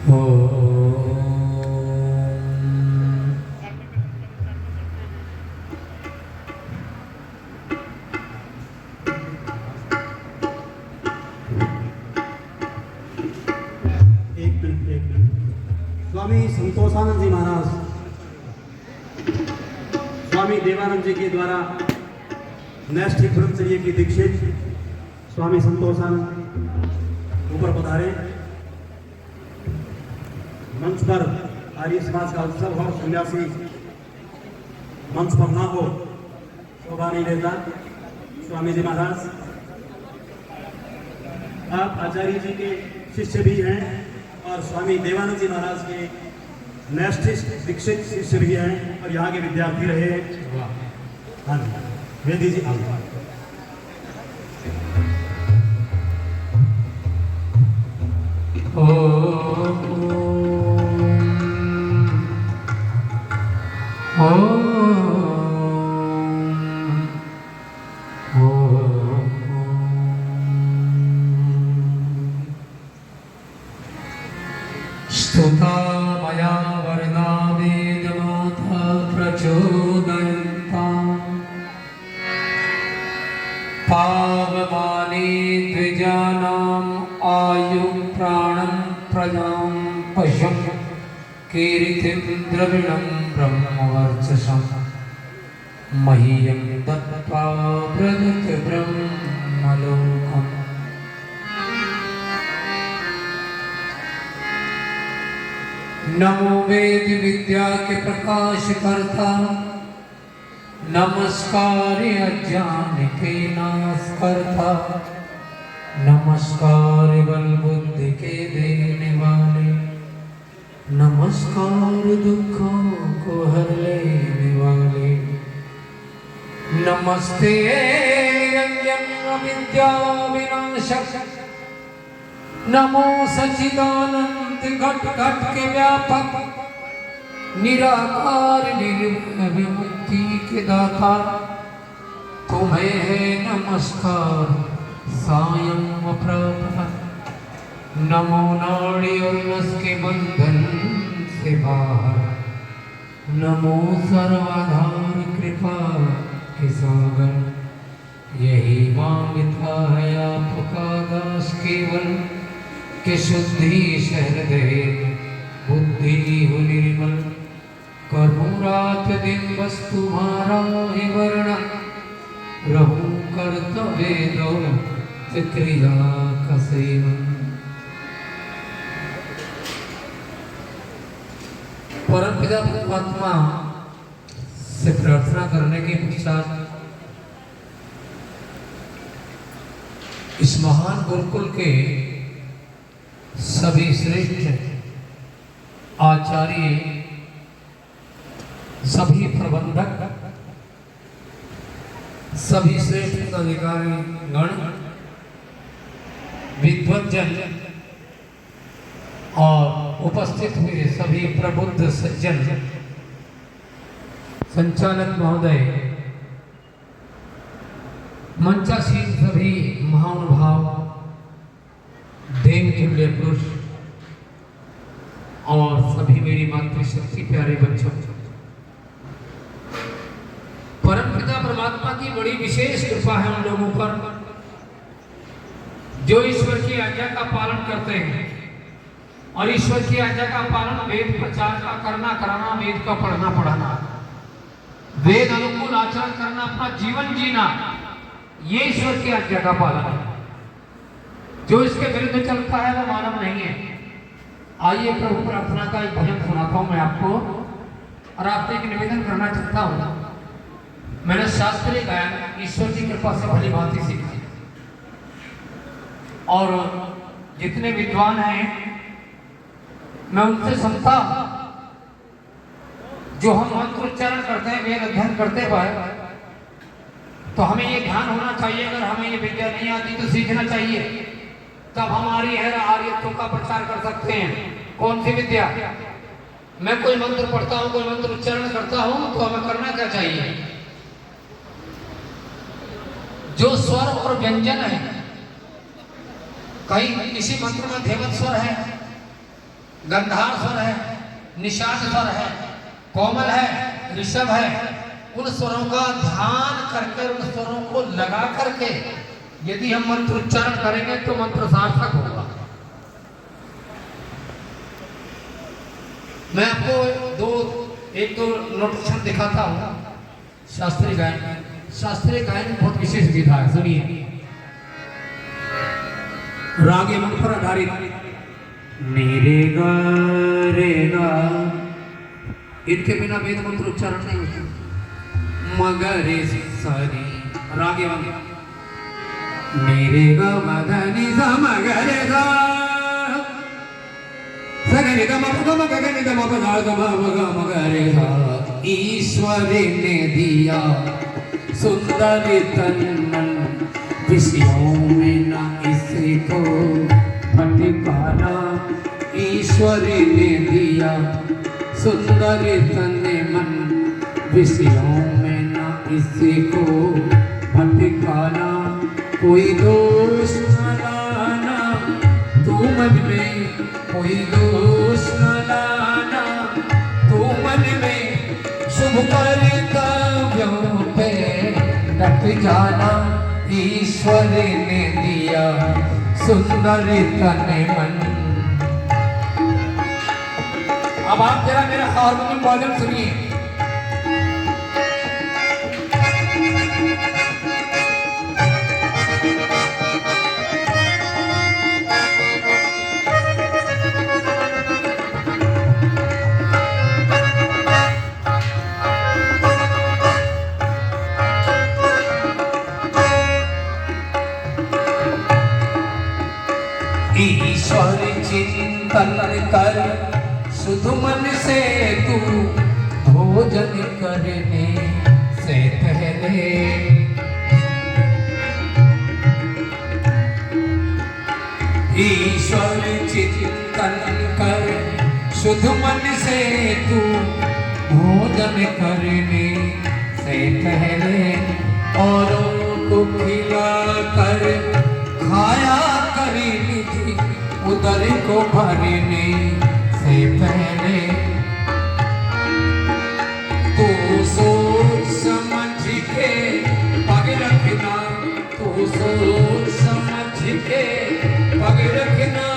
स्वामी संतोषानंद जी महाराज, स्वामी देवानंद जी के द्वारा नैष्ठिक ब्रह्मचर्य की दीक्षित स्वामी संतोषानंद ऊपर पधारे। मंच पर आर्य समाज का उत्सव हो, सन्यासी मंच पर ना हो, शोभा नहीं देता। स्वामी जी महाराज आप आचार्य जी के शिष्य भी हैं और स्वामी देवानंद जी महाराज के नैष्ठिक दीक्षित शिष्य भी हैं और यहाँ के विद्यार्थी रहे हैं। हाँ जी, वेदी जी स्तुता मया वरदा वेदमाता प्रचोदयन्ताम् पावमाने द्विजानाम् आयुः प्राणं प्रजां पशुं कीर्तिं द्रविणं ब्रह्मवर्चसं मह्यं दत्त्वा प्रदत्त ब्रह्मलोकम्। नमो वेद विद्या के प्रकाश करता, नमस्कार अज्ञान के नाश करता, नमस्कार बल बुद्धि के देने वाले, नमस्कार दुखों को हर लेने वाले। नमस्ते निरंजन अविद्या विनाशक, नमो सच्चिदानंद घट घट के व्यापक, निराकार निर्भय मुक्ति के दाता। तुम्हें है नमस्कार सायं प्रभात। नमो नाड़ी और नस के बंधन से बाहर, नमो सर्वाधार कृपा के सागर। यही मांगता है आपका दास केवल, कि शुद्धि शहर दे बुद्धि हो निर्मल। करूं रात दिन बस तुम्हारा ही वर्णन, रहूं कर्तव्य दो क्रिया का सेवन। परमपिता परमात्मा से प्रार्थना करने के पश्चात इस महान गुरुकुल के सभी श्रेष्ठ आचार्य, सभी प्रबंधक, सभी श्रेष्ठ अधिकारी गण, विद्वज्जन और उपस्थित हुए सभी प्रबुद्ध सज्जन, संचालक महोदय, मंचासीन सभी महानुभाव, देवतुल्य पुरुष और सभी मेरी मातृशक्ति प्यारे बच्चों, परमपिता परमात्मा की बड़ी विशेष कृपा है उन लोगों पर जो ईश्वर की आज्ञा का पालन करते हैं। और ईश्वर की आज्ञा का पालन वेद प्रचार का करना, कराना, वेद का पढ़ना पढ़ाना, वेद अनुकूल आचरण करना, अपना जीवन जीना, ये ईश्वर की आज्ञा का पालन है। जो इसके विरुद्ध चलता है वो मानव नहीं है। आइए प्रभु प्रार्थना का एक भजन सुनाता हूं मैं आपको, और आपसे एक निवेदन करना चाहता हूं। मैंने शास्त्रीय गायन ईश्वर की कृपा से भली भांति सीखा, और जितने विद्वान हैं मैं उनसे सुनता, जो हम मंत्र उच्चारण करते हैं, वेद अध्ययन करते हुए, तो हमें ये ध्यान होना चाहिए, अगर हमें ये विद्या नहीं आती तो सीखना चाहिए, तब हमारी है आर्यत्व का प्रचार कर सकते हैं। कौन सी विद्या? मैं कोई मंत्र पढ़ता हूँ, कोई मंत्र उच्चारण करता हूँ, तो हमें करना क्या चाहिए? जो स्वर और व्यंजन है, कहीं किसी मंत्र में धेवत स्वर है, गंधार स्वर है, निषाद स्वर है, कोमल है, ऋषभ है। उन स्वरों का ध्यान करके, उन स्वरों को लगा करके यदि हम मंत्र उच्चारण करेंगे तो मंत्र सार्थक होगा। मैं आपको एक दो नोटेशन दिखाता हूँ। शास्त्रीय गायन में बहुत विशेष विधा है, सुनिए। राग मन पर आधारित मेरे गा रे गा, इनके बिना वेद मंत्र उच्चारण नहीं होता। मगरे सारी राग मेरे गा मगनी सा मगरे सा सगरे गा मग गगनि गा मग गा गा मगरे सा। ईश्वर ने दिया सुंदर तन मन, विषयों में न इसको भटकाना। ईश्वर ने दिया सुंदर तन मन, विषयों में न इसको भटकाना। कोई दोष न लाना तू मन में, कोई दोष न लाना तू मन में। शुभ कर्तव्यों पे डट जाना। ईश्वर ने दिया सुंदर तन मन। अब आप जरा मेरा हारमोनियम वादन सुनिए। ईश्वर चिंतन कर शुद्ध मन से तू, भोजन करने से पहले। ईश्वर चिंतन कर शुद्ध मन से तू, भोजन करने से पहले। औरों को खिला कर खाया करे निधि, उदर को भरने से पहले। तू सोच समझ के पग रखना, तू सोच समझ के पग रखना।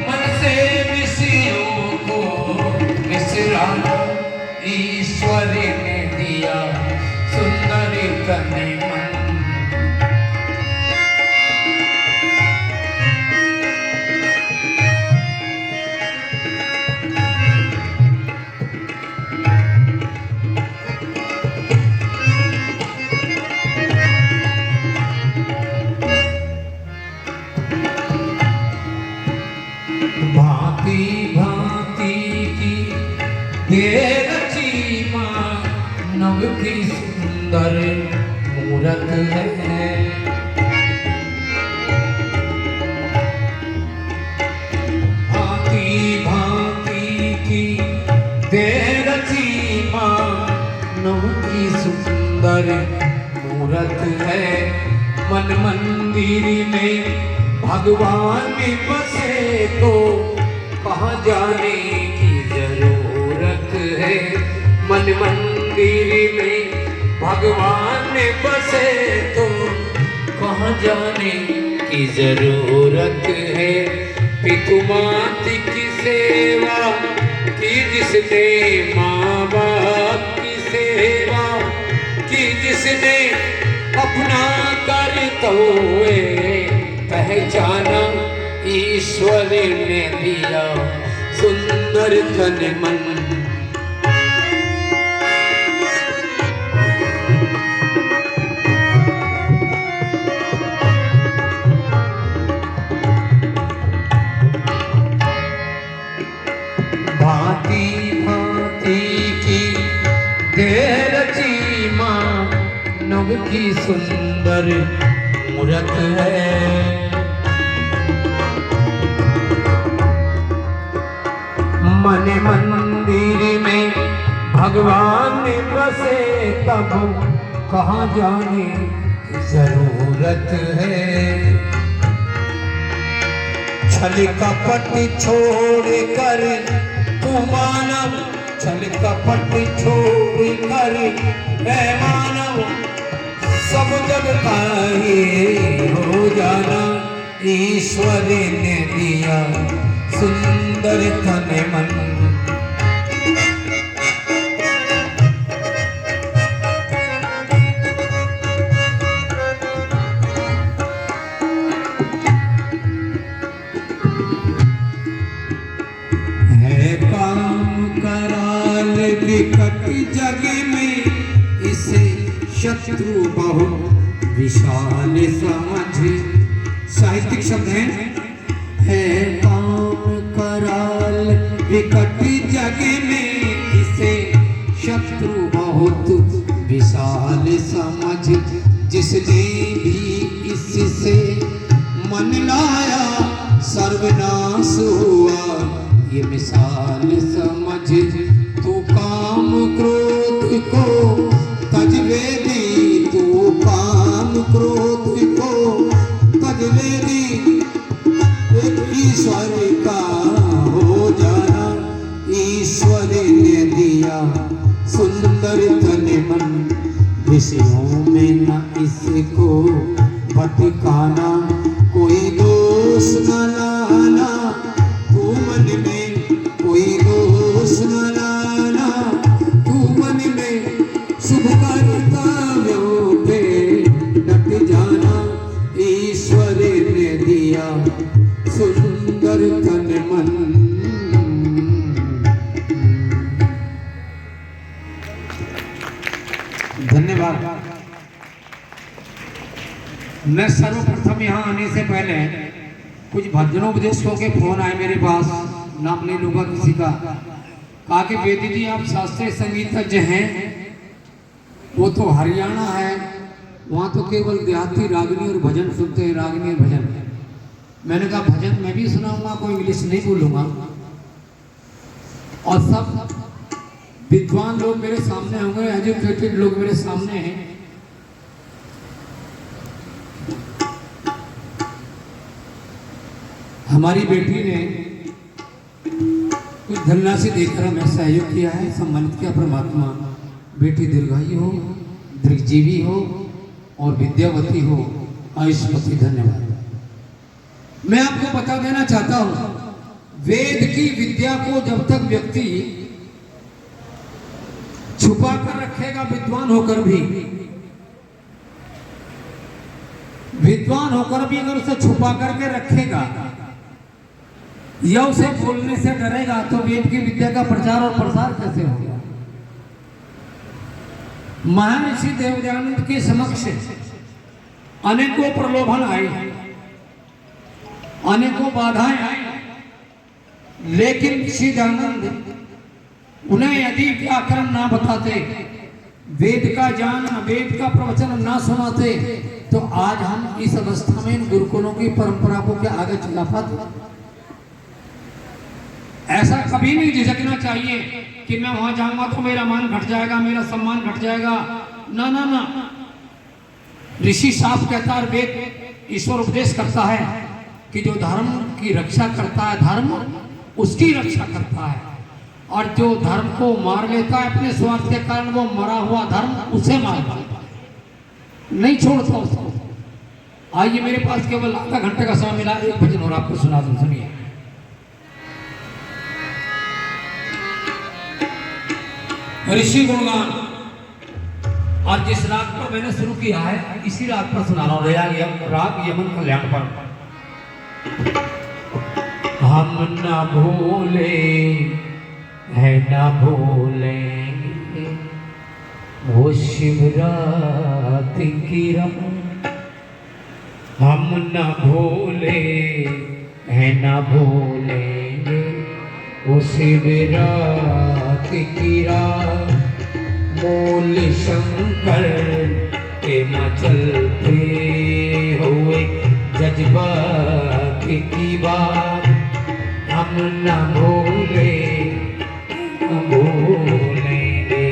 मन से विषयों को विसराना। ईश्वर ने दिया सुंदर तन मन। भांति भांति की देर चीमा, नव की सुंदर मूरत है। भांति भांति की देर चीमा, नव की सुंदर मूरत है। मन मंदिर में भगवान में बसे तो कहाँ जाने की जरूरत है। मन मंदिर में भगवान में बसे तो कहाँ जाने की जरूरत है। पितु मात की सेवा की जिसने, माँ बाप की सेवा की जिसने, अपना कर्तव्य पहचाना। ईश्वर ने दिया सुंदर तन मन। भांति भांति की देर चीमा, नव की सुंदर मूरत है। मन मंदिर में भगवान बसे तब कहाँ जाने की जरूरत है। छल कपट छोड़ कर तू मानव, छल कपट छोड़ कर है मानव, सब जग काहे हो जाना। ईश्वर ने दिया सुंदर तन मन, विकट जग में इसे शत्रु बहुत विशाल समझ। साहित्यिक शब्द है काम कराल विकट जग में इसे शत्रु बहुत विशाल समझ। जिसने भी इससे मन लाया सर्वनाश हुआ ये मिसाल समझ। तू काम क्रोध को तज वेदी, तू काम क्रोध को तज वेदी, एक ईश्वर का हो जाना। ईश्वर ने दिया सुंदर तन मन, विषयों में न इसको भटकाना, कोई दोष न लाना तू मन में, कोई दोष न लाना तू मन में, शुभ कर्तव्यों पे डट जाना। ईश्वर ने दिया सुंदर तन मन। धन्यवाद। मैं सर्वप्रथम यहाँ आने से पहले कुछ भजनोपदेशकों के फोन आए मेरे पास, नाम नहीं लूंगा किसी का। कहा कि बेदी जी आप शास्त्रीय संगीतज्ञ हैं, वो तो हरियाणा है, वहाँ तो केवल देहाती रागनी और भजन सुनते हैं, रागनी और भजन। मैंने कहा भजन मैं भी सुनाऊंगा, कोई इंग्लिश नहीं बोलूंगा। और सब विद्वान लोग मेरे सामने होंगे, एजुकेटेड लोग मेरे सामने हैं। हमारी बेटी ने कुछ धनराशि देकर हमें सहयोग किया है, सम्मानित किया। परमात्मा बेटी दीर्घायु हो, दीर्घजीवी हो और विद्यावती हो, आयुष्मती। धन्यवाद। मैं आपको बता देना चाहता हूं, वेद की विद्या को जब तक व्यक्ति छुपा कर रखेगा, विद्वान होकर भी, विद्वान होकर भी अगर उसे छुपा करके रखेगा या उसे बोलने से डरेगा, तो वेद की विद्या का प्रचार और प्रसार कैसे होगा। महर्षि देवदयानंद के समक्ष अनेकों प्रलोभन आए, अनेकों बाधाएं आई, लेकिन श्री दयानंद उन्हें यदि व्याकरण ना बताते, वेद का ज्ञान, वेद का प्रवचन ना सुनाते, तो आज हम इस अवस्था में इन गुरुकुलों की परंपरा को क्या आगे चला पाते। ऐसा कभी नहीं झिझकना चाहिए कि मैं वहां जाऊंगा तो मेरा मान घट जाएगा, मेरा सम्मान घट जाएगा। ना ना ना, ऋषि साफ कहता है, वेद ईश्वर उपदेश करता है कि जो धर्म की रक्षा करता है, धर्म उसकी रक्षा करता है, और जो धर्म को मार लेता है अपने स्वार्थ के कारण, वो मरा हुआ धर्म उसे मार देता है, नहीं छोड़ता उसको। आइए, मेरे पास केवल आधा घंटे का समय मिला, एक भजन और आपको सुना दूं, सुनिए। ऋषि गुणगान, और जिस राग पर मैंने शुरू किया है इसी राग पर सुना रहा हूं, राग यमन कल्याण पर। हम न भूले है न भूलेंगे वो शिवरात की रात, हम न भूले है न भूलेंगे वो शिवरात की रात। मूल शंकर के न चलते हुए जज्बात की बात, हम न भूले न भूलेंगे।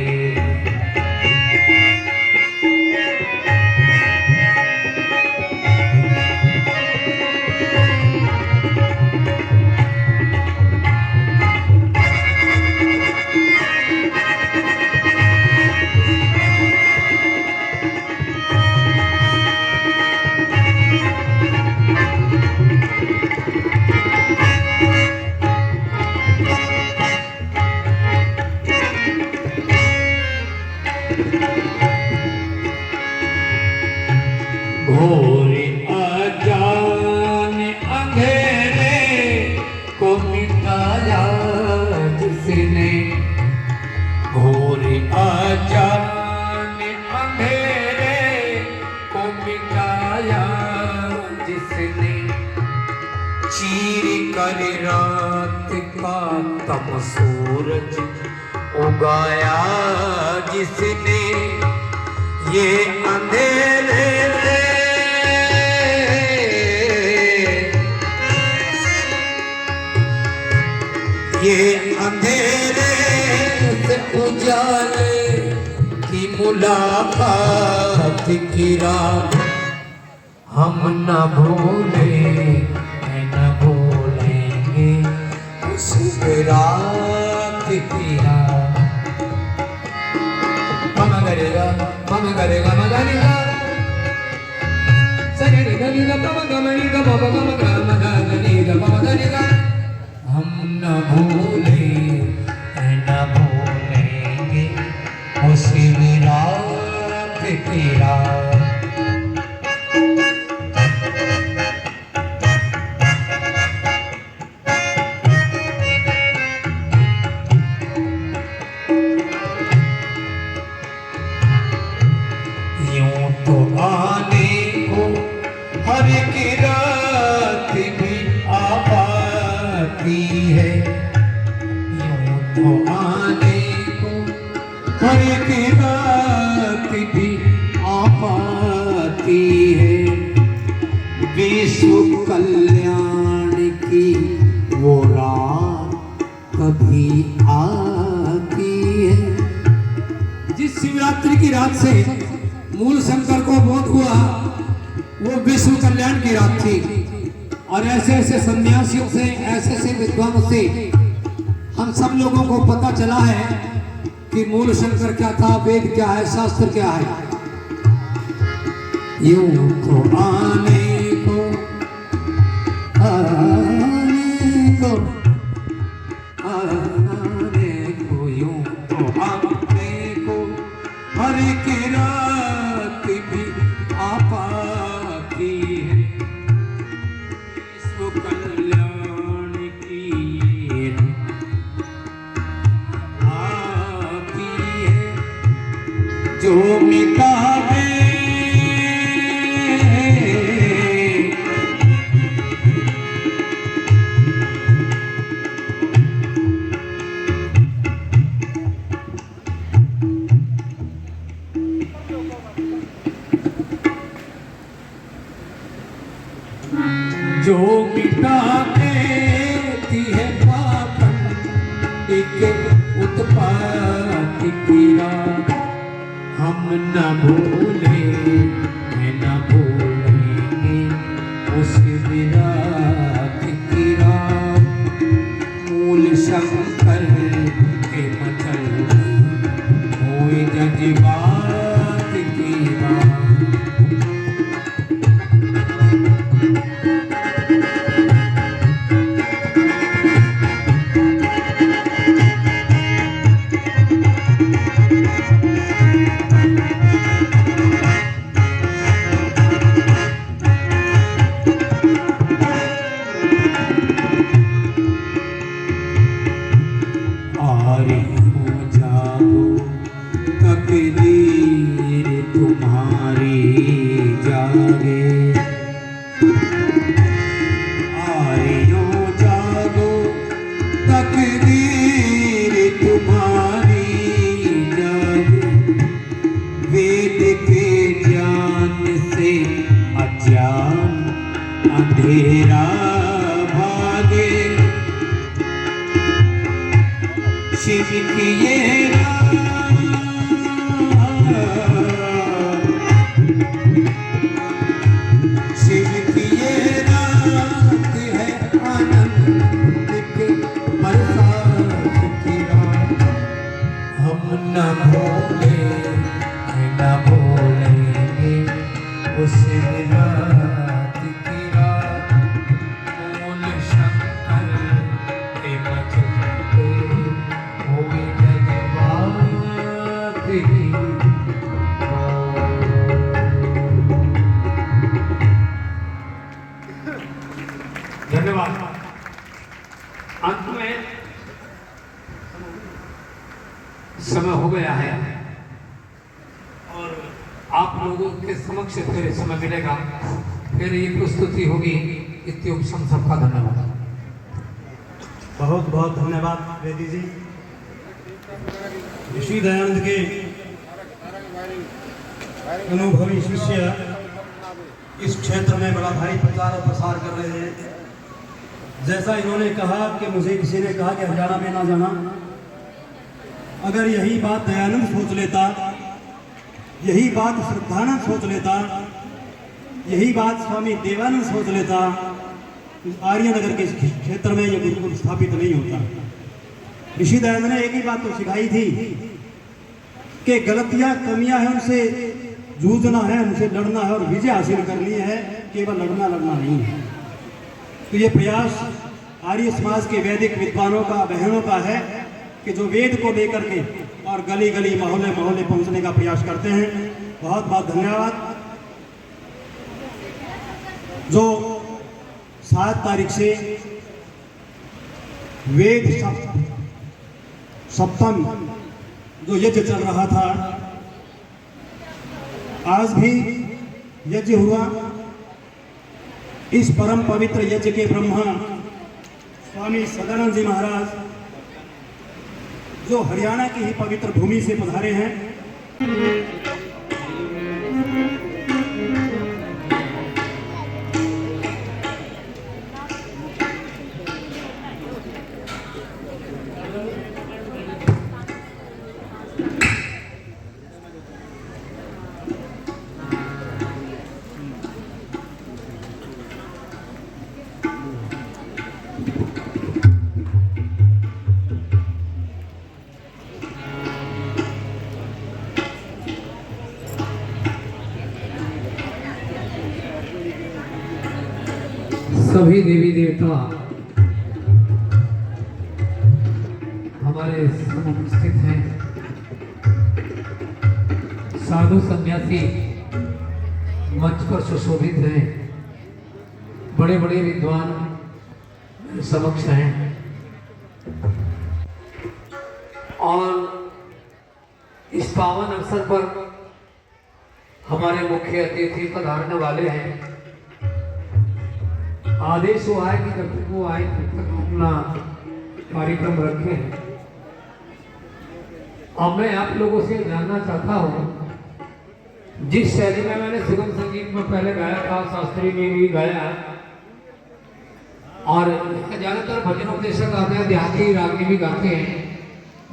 कर रात का तम सूरज उगाया जिसने, ये अंधेरे ये अंधेरे से उजाले की मुलाकात की रात हम न भूले न भूलेंगे उस रात की रात। मम करेगा मगरेगा सगरे गलीगा गमगमणिगा बबगमगा मगगनीगा बबगनीगा। हम न भूले न भूलेंगे उस रात की रात। यूं तो आने को हर एक रात भी आती है, यूं तो आने को हर एक रात भी आती है। विश्व कल्याण की वो रात कभी आती है। जिस शिवरात्रि की रात से मूल शंकर को बोध हुआ वो विश्व कल्याण की रात थी। और ऐसे ऐसे सन्यासियों से, ऐसे ऐसे विद्वानों से हम सब लोगों को पता चला है कि मूल शंकर क्या था, वेद क्या है, शास्त्र क्या है। यूं तो आने को यूं तो आने को हर एक रात भी आती है। विश्व कल्याण की आती है जो मिटावे जो मिटा देती है पाखंड के उत्पात की रात। हम न भूले न भूलेंगे उस रात की रात। मूल शंकर के मचल हुए जज्बात की बात। तकदीर तुम्हारी जागे, आरियो जागो तकदीर तुम्हारी जागे। वेद के ज्ञान से अज्ञान अंधेरा भागे। शिव की ये शिव की ये रात है आनंद के बरसात की रात। हम न भूले न भूलेंगे उस रात की रात। मूल शंकर के मचलते हुए जज्बात की। धन्यवाद। अंत में समय हो गया है और आप लोगों के समक्ष फिर समय मिलेगा, फिर ये प्रस्तुति होगी। इत्युक्तम सबका धन्यवाद। बहुत बहुत धन्यवाद वेदी जी। ऋषि दयानंद के अनुभवी शिष्य इस क्षेत्र में बड़ा भारी प्रचार और प्रसार कर रहे हैं। जैसा इन्होंने कहा कि मुझे किसी ने कहा कि हरियाणा में ना जाना, अगर यही बात दयानंद सोच लेता, यही बात श्रद्धानंद सोच लेता, यही बात स्वामी देवानंद सोच लेता, तो आर्यनगर के क्षेत्र में यह गुरुकुल स्थापित नहीं होता। ऋषि दयानंद ने एक ही बात तो सिखाई थी कि गलतियां कमियां हैं उनसे जूझना है, उनसे लड़ना है और विजय हासिल करनी है, केवल लड़ना नहीं है। तो ये प्रयास आर्य समाज के वैदिक विद्वानों का, बहनों का है कि जो वेद को लेकर के और गली गली मोहल्ले मोहल्ले पहुंचने का प्रयास करते हैं। बहुत बहुत धन्यवाद। जो 7 तारीख से वेद सप्तम जो यज्ञ चल रहा था, आज भी यज्ञ हुआ। इस परम पवित्र यज्ञ के ब्रह्मा स्वामी सदानंद जी महाराज जो हरियाणा की ही पवित्र भूमि से पधारे हैं, सभी देवी देवता हमारे सम्मुख स्थित हैं। साधु सन्यासी मंच पर सुशोभित हैं। बड़े बड़े विद्वान समक्ष हैं और इस पावन अवसर पर हमारे मुख्य अतिथि पधारने वाले हैं। आदेश हुआ है कि जब तक वो आए तब तक अपना कार्यक्रम रखें। अब मैं आप लोगों से जानना चाहता हूँ, जिस शैली में मैंने सुगम संगीत में पहले गाया था, शास्त्रीय में भी गाया और ज्यादातर भजनोपदेशक आते हैं, देहाती रागनी भी गाते हैं।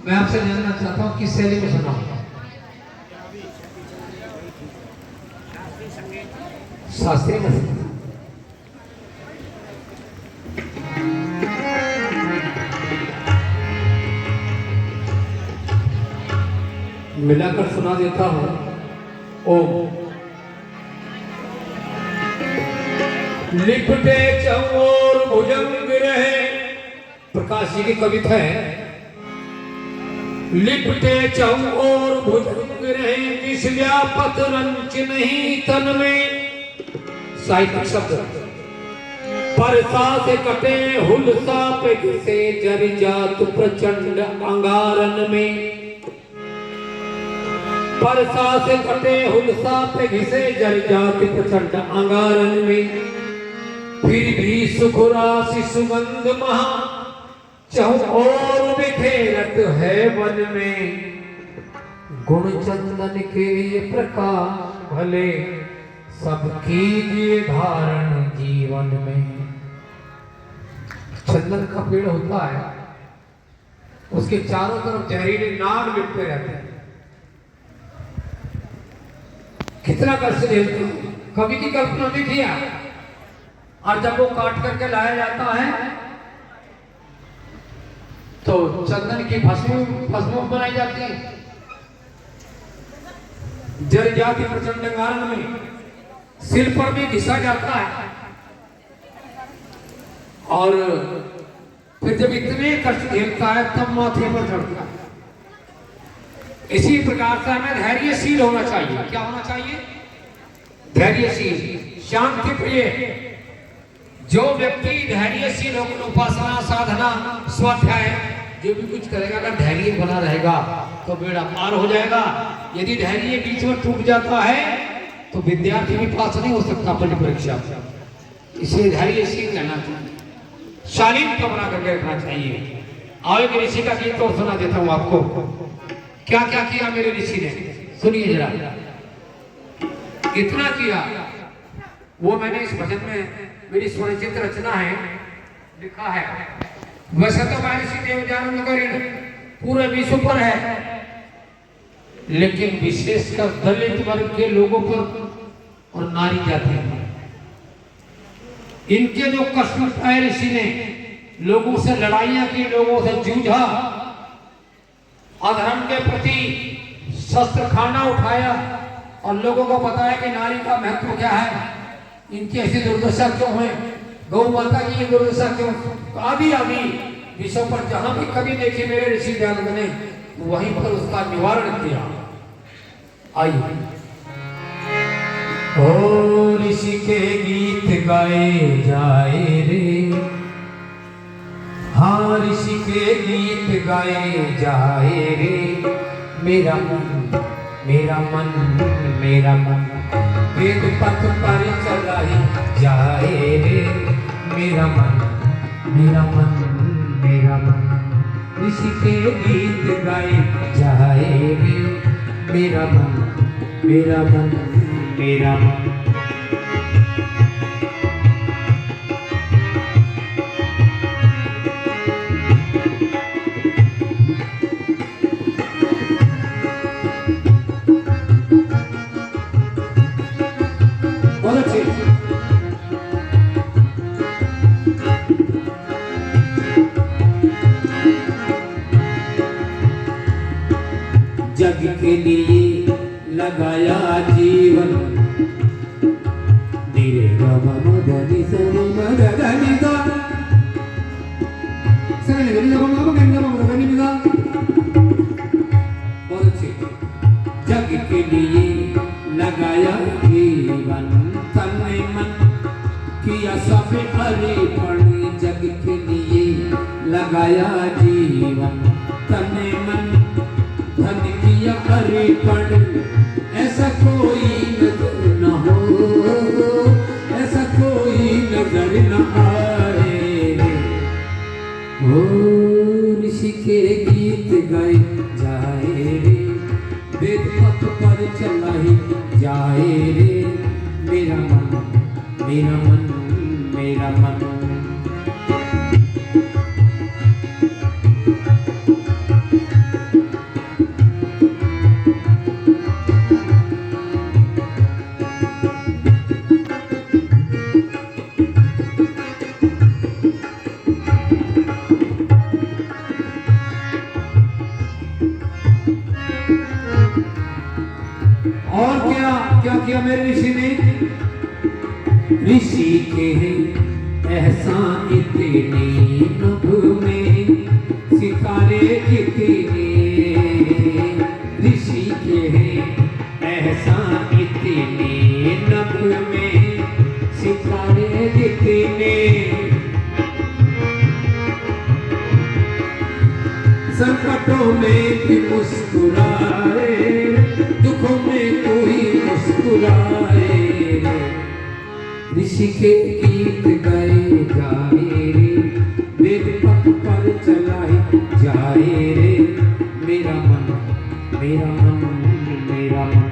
मैं आपसे जानना चाहता हूँ किस शैली में सुनाऊं? शास्त्रीय में मिलाकर सुना देता हूं। ओम लिपटे चौर भुजंग रहे, प्रकाश जी की कविता है। लिपटे चौर भुजंग रहे, किस व्यापत रंच नहीं तन में। साहित्यिक शब्द। परसा से कटे हुलसा पे घिसे, जर जात प्रचंड अंगारन में। परसा से कटे हुलसा पे घिसे, जर जात प्रचंड अंगारन में। फिर भी सुखरासी सुगंध महा, चौर बिखेरत है वन में। गुण चंदन के प्रकाश भले, सब कीजिए धारण जीवन में। चंदन का पेड़ होता है, उसके चारों तरफ जहरीले नाग लिपटे रहते हैं। कितना कष्ट झेलते हैं, कवि की कल्पना भी किया। और जब वो काट करके लाया जाता है तो चंदन की भस्म बनाई जाती है। जल जाति प्रचंड कारण में सिर पर भी घिसा जाता है। और फिर जब इतने कष्ट झेलता है तब माथे पर चढ़ता है। इसी प्रकार से हमें धैर्यशील होना चाहिए। क्या होना चाहिए? धैर्यशील, शांति प्रिय। जो व्यक्ति धैर्यशील होकर उपासना, साधना, स्वाध्याय जो भी कुछ करेगा, अगर धैर्य बना रहेगा तो बेड़ा पार हो जाएगा। यदि धैर्य बीच में टूट जाता है तो विद्यार्थी भी पास नहीं हो सकता अपनी परीक्षा। इसलिए धैर्यशील रहना चाहिए, शालीनता बना करके रखना चाहिए। आओ एक ऋषि का गीत और सुना देता हूं आपको, क्या क्या किया मेरे ऋषि ने, सुनिए जरा। इतना किया वो मैंने इस भजन में मेरी स्वरचित रचना है, लिखा है। वैसे तो महर्षि देवदानंद का ऋण पूरे विश्व पर है, लेकिन विशेषकर दलित वर्ग के लोगों पर और नारी जाति पर इनके जो कष्ट उठाए ऋषि ने, लोगों से लड़ाइयां की, लोगों से जूझा, अधर्म के प्रति शस्त्र खाना उठाया और लोगों को बताया कि नारी का महत्व क्या है, इनकी ऐसी दुर्दशा क्यों है, गौ माता की ये दुर्दशा क्यों, आदि आदि विषयों पर जहां भी कभी देखी मेरे ऋषि दयानंद ने, वहीं पर उसका निवारण किया। आइए। ओ ऋषि के गीत गाए जाए रे, हाँ ऋषि के गीत गाए जाए रे, मेरा मन मेरा मन मेरा मन वेद पथ पर चलाए जाए रे, मेरा मन मेरा मन मेरा मन ऋषि के गीत गाए जाए रे, मेरा मन मेरा मन मेरा मन। बहुत अच्छे। जग के लिए लगाया जीवन, धीरे गम मदनी सरे मदनी गा सरे गम गम गम गम मदनी गा। बहुत अच्छे। जग के लिए लगाया जीवन, तन मन किया सब अर्पण, जग के लिए लगाया जीवन, तन मन धन किया अर्पण, ऐसा कोई नजर न हो, ऐसा कोई नजर न आए रे। ओ ऋषि के गीत गाए जाए रे, वेद पथ पर चलाए जाए रे, मेरा मन मेरा मन मेरा मन। और क्या क्या किया मेरे ऋषि ने, ऋषि के एहसान इतने नभ में सितारे कितने, ऋषि के एहसान इतने नभ में सितारे कितने, संकटों में भी मुस्कुराए, दुखों में कोई मुस्कुराए, ऋषि के गीत गाए जाए रे, वेद पथ पर चलाए जाए रे, मेरा मन मेरा मन मेरा मन।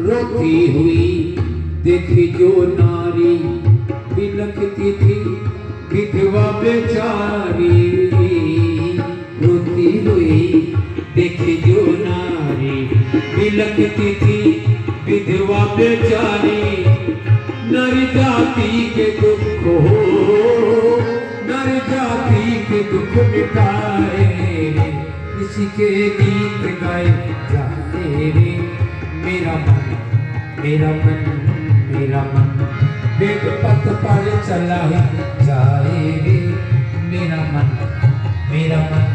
रोती हुई देखी जो नारी, बिलखती थी विधवा बेचारी, रोती हुई देखी जो नारी, बिलखती थी विधवा बेचारी, नारी जाति के दुख हो, नारी जाति के दुख मिटाए रे, किसी के गीत गाए जाए रे, मेरा मन मेरा मन मेरा मन वेद पथ पर चला जाए रे, मेरा मन मेरा मन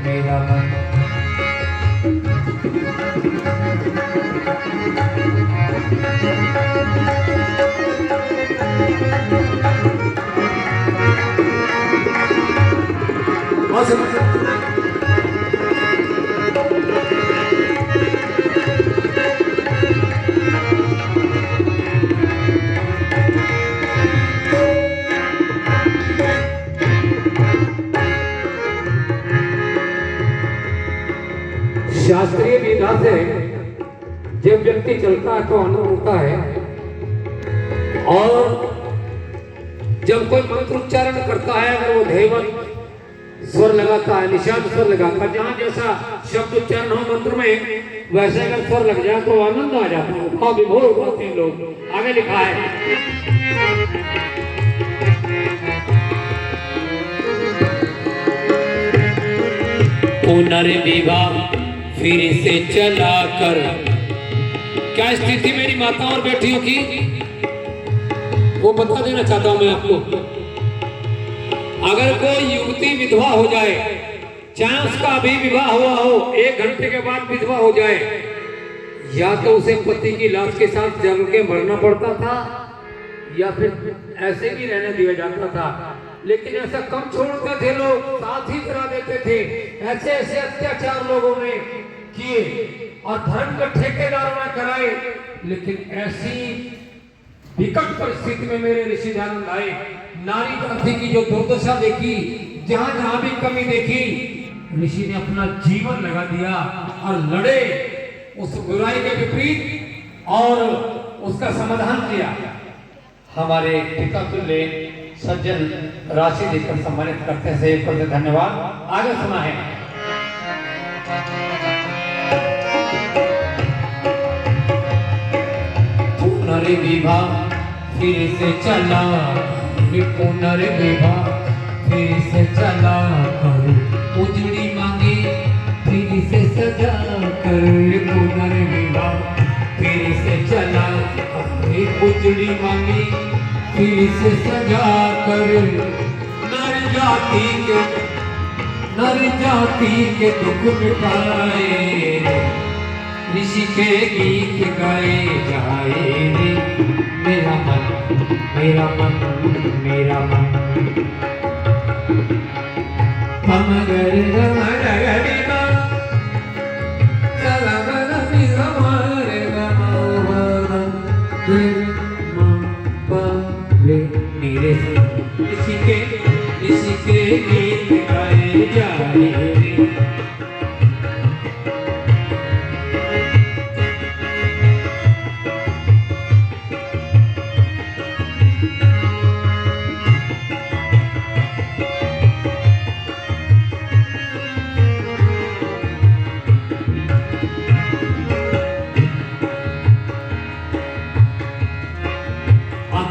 मेरा मन। शास्त्रीय विधा से जब व्यक्ति चलता है तो आनंद होता है, और जब कोई मंत्र उच्चारण करता है अगर वो ध्येयवत स्वर लगाता है, निषाद स्वर लगाता है, जहाँ जैसा शब्द उच्चारण हो मंत्र में वैसे अगर स्वर लग जाए तो आनंद आ जाता है, भाव विभोर हो जाते हैं लोग। आगे लिखा है पुनर्विवाह फिर से चला कर। क्या स्थिति मेरी माताओं और बेटियों की वो बता देना चाहता हूं मैं आपको। अगर कोई युवती विधवा हो जाए, चाहे उसका अभी विवाह हुआ हो, 1 घंटे के बाद विधवा हो जाए, या तो उसे पति की लाश के साथ जल के मरना पड़ता था या फिर ऐसे भी रहने दिया जाता था। लेकिन ऐसा कम छोड़ते थे लोग, साथ ही करा देते थे। ऐसे ऐसे अत्याचार लोगों ने किए और धर्म के ठेकेदारों ने कराए। लेकिन ऐसी विकट परिस्थिति में मेरे ऋषि दयानंद आए, नारी जाति की जो दुर्दशा देखी, जहां जहां भी कमी देखी, ऋषि ने अपना जीवन लगा दिया और लड़े उस बुराई के विपरीत और उसका समाधान किया। हमारे पिता तुल्य सज्जन राशि देकर सम्मानित करते हैं, सेव करते, धन्यवाद। आगे सुना है पुनर्विवाह फिर से चला, पुनर्विवाह फिर से चला कर, उजड़ी मांगे फिर से सजा कर, पुनर्विवाह फिर से चला कर, उजड़ी मांगे फिर से सजा कर। नर जाति के दुख मिटाए, ऋषि के गीत गाए जाए रे। मेरा मन मेरा मन मेरा मन मगर मेरे ऋषि के गीत गाए जाए रे।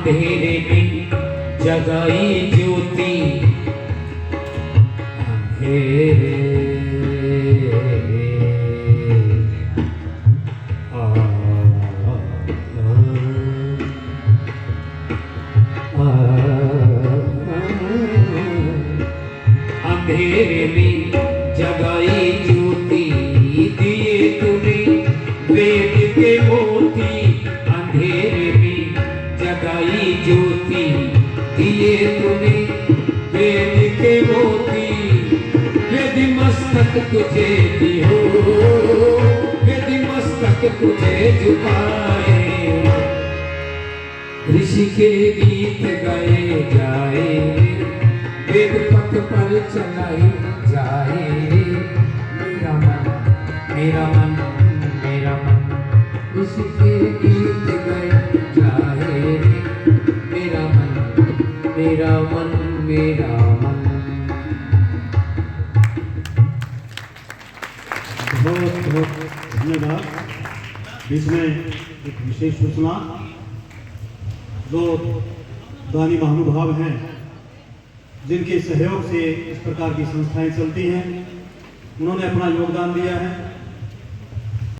अंधेरे में जगाई ज्योति, अंधेरे अंधेरे में जगाई ज्योति, दिए तूने वेद के मोती। अंधेरे में जगाई ज्योति, दिए तूने वेद के मोती। वेद मस्तक तुझे दियो, वेद मस्तक तुझे झुकाए, ऋषि के गीत गाए जाए, वेद पथ पर चलाई जाए। मेरा मन मेरा मन मेरा मन, ऋषि के गीत गाए जाए। मेरा मन मेरा मन मेरा मन। बहुत बहुत धन्यवाद। इसमें एक विशेष सूचना, जो दानी महानुभाव हैं जिनके सहयोग से इस प्रकार की संस्थाएं चलती हैं, उन्होंने अपना योगदान दिया है।